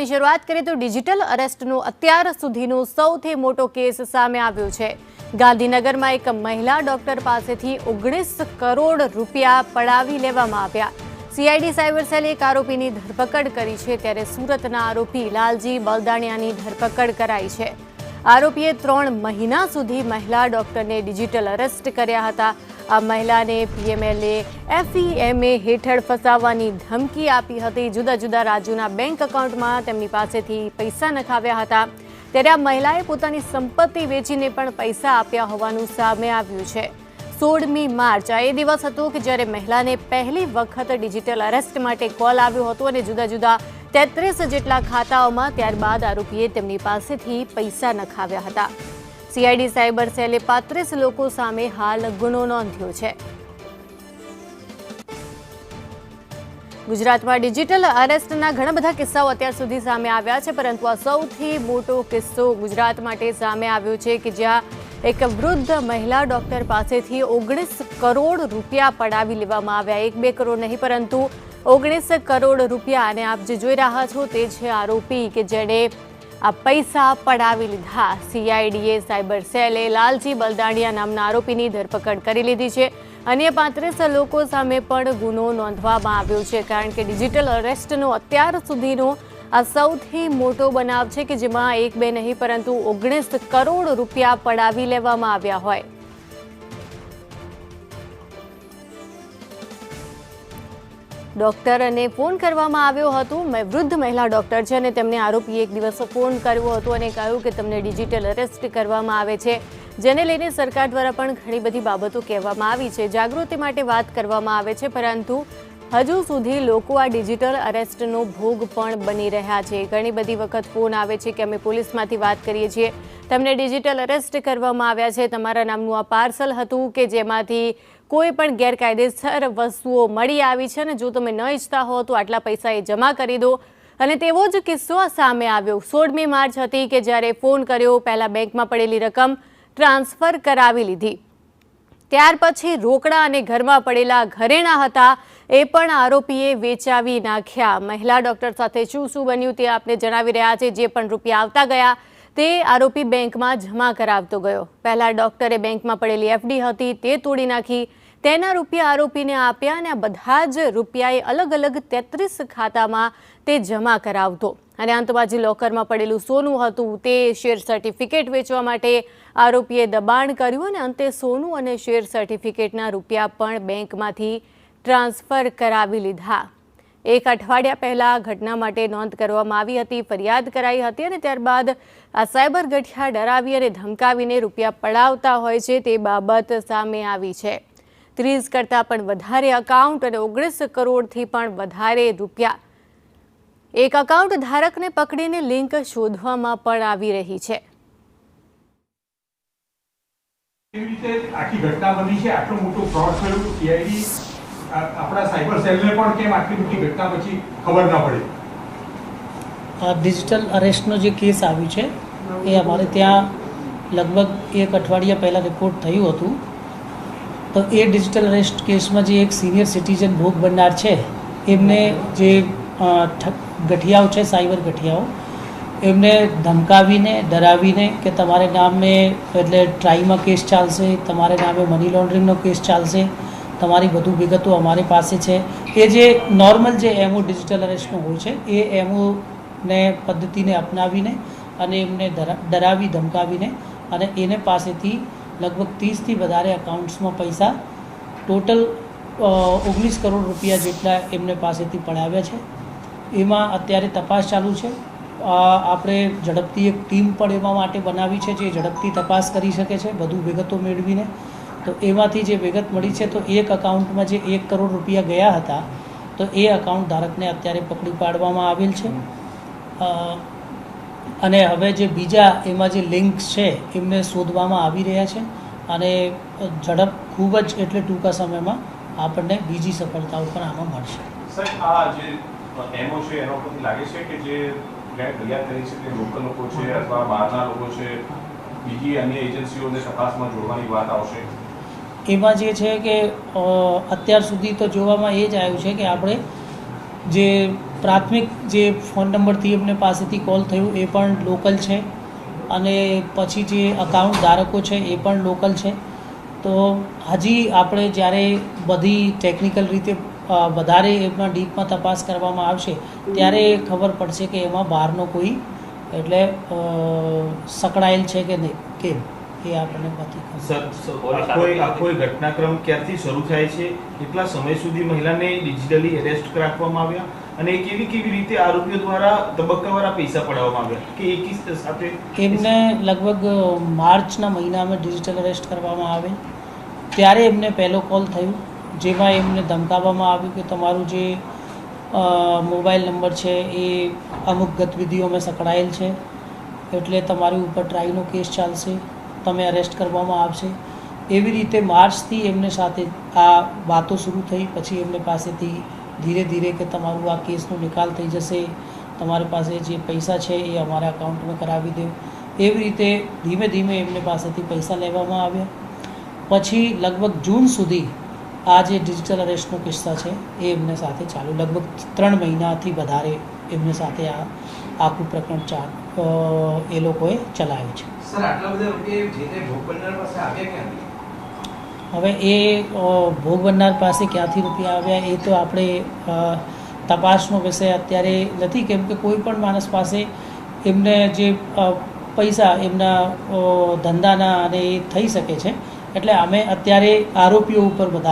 સમાચારની શરૂઆત કરીએ તો ડિજિટલ અરેસ્ટનો અત્યાર સુધીનો સૌથી મોટો કેસ સામે આવ્યો છે। ગાંધીનગરમાં એક મહિલા ડોક્ટર પાસેથી 19 કરોડ રૂપિયા પડાવી લેવામાં આવ્યા। સીઆઈડી સાયબર સેલે એક આરોપીની ધરપકડ કરી છે, ત્યારે સુરતના આરોપી લાલજી બલદાણિયાની ધરપકડ કરાઈ છે। આરોપીએ 3 મહિના સુધી મહિલા ડોક્ટરને ડિજિટલ અરેસ્ટ કર્યા હતા। આ મહિલાને પીએમએલએ FEMA હેઠળ ફસાવવાની ધમકી આપી હતી। જુદા જુદા રાજ્યોના બેંક એકાઉન્ટમાં તેમની પાસેથી પૈસા નખાવ્યા હતા, ત્યારે આ મહિલાએ પોતાની સંપત્તિ વેચીને પણ પૈસા આપ્યા હોવાનું સામે આવ્યું છે। 16મી માર્ચ આ એ દિવસ હતો કે જ્યારે મહિલાને પહેલી વખત ડિજિટલ અરેસ્ટ માટે કોલ આવ્યો હતો અને જુદા જુદા 33 જેટલા ખાતાઓમાં ત્યારબાદ આરોપીએ તેમની પાસેથી પૈસા નખાવ્યા હતા। સીઆઈડી સાયબર સેલે 35 લોકો સામે હાલ ગુનો નોંધ્યો છે। ગુજરાતમાં ડિજિટલ અરેસ્ટના ઘણા બધા કિસ્સાઓ અત્યાર સુધી સામે આવ્યા છે, પરંતુ આ સૌથી મોટો કિસ્સો ગુજરાત માટે સામે આવ્યો છે કે જ્યાં એક વૃદ્ધ મહિલા ડોક્ટર પાસેથી 19 કરોડ રૂપિયા પડાવી લેવામાં આવ્યા। 1-2 કરોડ નહીં, પરંતુ 19 કરોડ રૂપિયા। અને આપ જે જોઈ રહ્યા છો તે છે આરોપી કે જેણે આ પૈસા પડાવી લીધા। સીઆઈડીએ સાયબર સેલે લાલજી બલદાણિયા નામના આરોપીની ધરપકડ કરી લીધી છે। અન્ય 35 લોકો સામે પણ ગુનો નોંધવામાં આવ્યો છે, કારણ કે ડિજિટલ અરેસ્ટનો અત્યાર સુધીનો આ સૌથી મોટો બનાવ છે કે જેમાં 1-2 નહીં, પરંતુ 19 કરોડ રૂપિયા પડાવી લેવામાં આવ્યા હોય। ડોક્ટરને ફોન કરવામાં આવ્યો હતો। વૃદ્ધ મહિલા ડોક્ટર છે અને તેમને આરોપીએ એક દિવસ ફોન કર્યો હતો અને કહ્યું કે તમને ડિજિટલ અરેસ્ટ કરવામાં આવે છે, જેને લઈને સરકાર દ્વારા પણ ઘણી બધી બાબતો કહેવામાં આવી છે, જાગૃતિ માટે વાત કરવામાં આવે છે, પરંતુ હજુ સુધી લોકો આ ડિજિટલ અરેસ્ટનો ભોગ પણ બની રહ્યા છે। ઘણી બધી વખત ફોન આવે છે કે અમે પોલીસમાંથી વાત કરીએ છીએ, તમને ડિજિટલ અરેસ્ટ કરવામાં આવ્યા છે, તમારા નામનું આ પાર્સલ હતું કે જેમાંથી કોઈ પણ ગેરકાયદેસર વસ્તુઓ મળી આવી છે અને જો તમે ન ઈચ્છતા હો તો આટલા પૈસા એ જમા કરી દો। અને તેવો જ કિસ્સો સામે આવ્યો। 16મી માર્ચ હતી કે જ્યારે ફોન કર્યો, પહેલા બેંકમાં પડેલી રકમ ટ્રાન્સફર કરાવી લીધી, ત્યાર પછી રોકડા અને ઘરમાં પડેલા ઘરેણાં હતા એ પણ આરોપીએ વેચાવી નાખ્યા। મહિલા ડોક્ટર સાથે શું બન્યું તે આપને જણાવી રહ્યા છે। જે પણ રૂપિયા આવતા ગયા તે આરોપી બેંકમાં જમા કરાવતો ગયો। પહેલા ડોક્ટરે બેંકમાં પડેલી FD હતી તે તોડી નાખી, તેના રૂપિયા આરોપીને આપ્યા અને આ બધા જ રૂપિયાએ અલગ અલગ 33 ખાતામાં તે જમા કરાવતો। અને અંતમાં જે લોકરમાં પડેલું સોનું હતું તે શેર સર્ટિફિકેટ વેચવા માટે આરોપીએ દબાણ કર્યું અને અંતે સોનું અને શેર સર્ટિફિકેટના રૂપિયા પણ બેંકમાંથી ટ્રાન્સફર કરાવી લીધા। 1 અઠવાડિયા પહેલા ઘટના માટે નોંધ કરવામાં આવી હતી, ફરિયાદ કરાઈ હતી અને ત્યારબાદ આ સાયબર ગઠિયા ડરાવી અને ધમકાવીને રૂપિયા પડાવતા હોય છે તે બાબત સામે આવી છે। 30 કરતાં પણ વધારે એકાઉન્ટ અને 19 કરોડથી પણ વધારે રૂપિયા। એક એકાઉન્ટ ધારકને પકડીને લિંક શોધવામાં પણ આવી રહી છે। કેવી રીતે આખી ઘટના બની છે, આટલો મોટો ફ્રોડ થયો, સીઆઈડી આપણા સાયબર સેલને પણ કેમ આટલી મોટી ઘટના પછી ખબર ન પડી? ડિજિટલ અરેસ્ટનો જે કેસ આવ્યું છે એ અમારે ત્યાં લગભગ 1 અઠવાડિયા પહેલાં રિપોર્ટ થયું હતું। તો એ ડિજિટલ અરેસ્ટ કેસમાં જે એક સિનિયર સિટીઝન ભોગ બનનાર છે એમને જે ગઠિયાઓ છે, સાયબર ગઠિયાઓ, એમને ધમકાવીને ડરાવીને કે તમારે નામે એટલે ટ્રાઈમાં કેસ ચાલશે, તમારે નામે મની લોન્ડરિંગનો કેસ ચાલશે, તમારી બધું વિગતો અમારી પાસે છે, એ જે નોર્મલ જે એમઓ ડિજિટલ અરેસ્ટનો હોય છે એ એમઓને પદ્ધતિને અપનાવીને અને એમને ડરાવી ધમકાવીને અને એને પાસેથી લગભગ 30થી વધારે એકાઉન્ટ્સમાં પૈસા ટોટલ 19 કરોડ રૂપિયા જેટલા એમને પાસેથી પડાવ્યા છે। એમાં અત્યારે તપાસ ચાલુ છે। આપણે ઝડપથી એક ટીમ પણ એમાં માટે બનાવી છે જે ઝડપથી તપાસ કરી શકે છે બધું વિગતો મેળવીને। તો એમાંથી જે વિગત મળી છે તો એક એકાઉન્ટમાં જે 1 કરોડ રૂપિયા ગયા હતા તો એ એકાઉન્ટ ધારકને અત્યારે પકડી પાડવામાં આવેલ છે। અને હવે જે બીજા એમાં જે લિંક્સ છે એમને શોધવામાં આવી રહ્યા છે અને ઝડપ ખૂબ જ એટલે ટૂંકા સમયમાં આપણને બીજી સફળતાઓ પણ આમાં મળશે। સર, આ જે એમઓ છે એનો પરથી લાગે છે કે જે તૈયાર કરી છે તે લોકલ લોકો છે અથવા બહારના લોકો છે, બીજી અન્ય એજન્સીઓને તપાસમાં જોડવાની વાત આવશે? એમાં જે છે કે અત્યાર સુધી તો જોવામાં એ જ આવ્યું છે કે આપણે જે પ્રાથમિક જે ફોન નંબરથી એમને પાસેથી કોલ થયું એ પણ લોકલ છે અને પછી જે અકાઉન્ટ ધારકો છે એ પણ લોકલ છે. તો હજી આપણે જ્યારે બધી ટેકનિકલ રીતે વધારે એમાં ડીપમાં તપાસ કરવામાં આવશે ત્યારે ખબર પડશે કે એમાં બહારનો કોઈ એટલે સંકળાયેલ છે કે નહીં કેમ એ આપણને નથી ખબર. સર આખો ઘટનાક્રમ ક્યારથી શરૂ થાય છે, કેટલા સમય સુધી મહિલાને ડિજિટલી એરેસ્ટ રાખવામાં આવ્યા અને કેવી રીતે આરોપીઓ દ્વારા તબક્કાવાળા પૈસા પડાવવામાં આવ્યા કે એકી સાથે એમને લગભગ માર્ચના મહિનામાં ડિજિટલ અરેસ્ટ કરવામાં આવે ત્યારે એમને પહેલો કોલ થયું જેમાં એમને ધમકાવવામાં આવ્યું કે તમારું જે મોબાઈલ નંબર છે એ અમુક ગતિવિધિઓમાં સંકળાયેલ છે એટલે તમારી ઉપર ટ્રાયનો કેસ ચાલશે, તમે અરેસ્ટ કરવામાં આવશે. એવી રીતે માર્ચથી એમને સાથે આ વાતો શરૂ થઈ. પછી એમને પાસેથી ધીરે ધીરે કે તમારું આ કેસનો નિકાલ થઈ જશે, તમારી પાસે જે પૈસા છે એ અમારા અકાઉન્ટમાં કરાવી દો. એવી રીતે ધીમે ધીમે એમને પાસેથી પૈસા લેવામાં આવ્યા. પછી લગભગ જૂન સુધી આ જે ડિજિટલ અરેસ્ટનો કિસ્સા છે એ એમને સાથે ચાલુ. લગભગ 3 મહિનાથી વધારે એમને સાથે આ આખું પ્રકરણ એ લોકોએ ચલાવ્યું છે. સર આટલા બધા રૂપિયા જે તે ભોગ બનનાર પાસે આવ્યા ક્યાંથી? હવે એ ભોગ બનનાર પાસે ક્યાંથી રૂપિયા આવ્યા એ તો આપણે તપાસનો વિષય અત્યારે નથી, કેમ કે કોઈ પણ માણસ પાસે એમને જે પૈસા એમના ધંધાના અને એ થઈ શકે છે. એટલે અમે અત્યારે આરોપીઓ ઉપર વધારે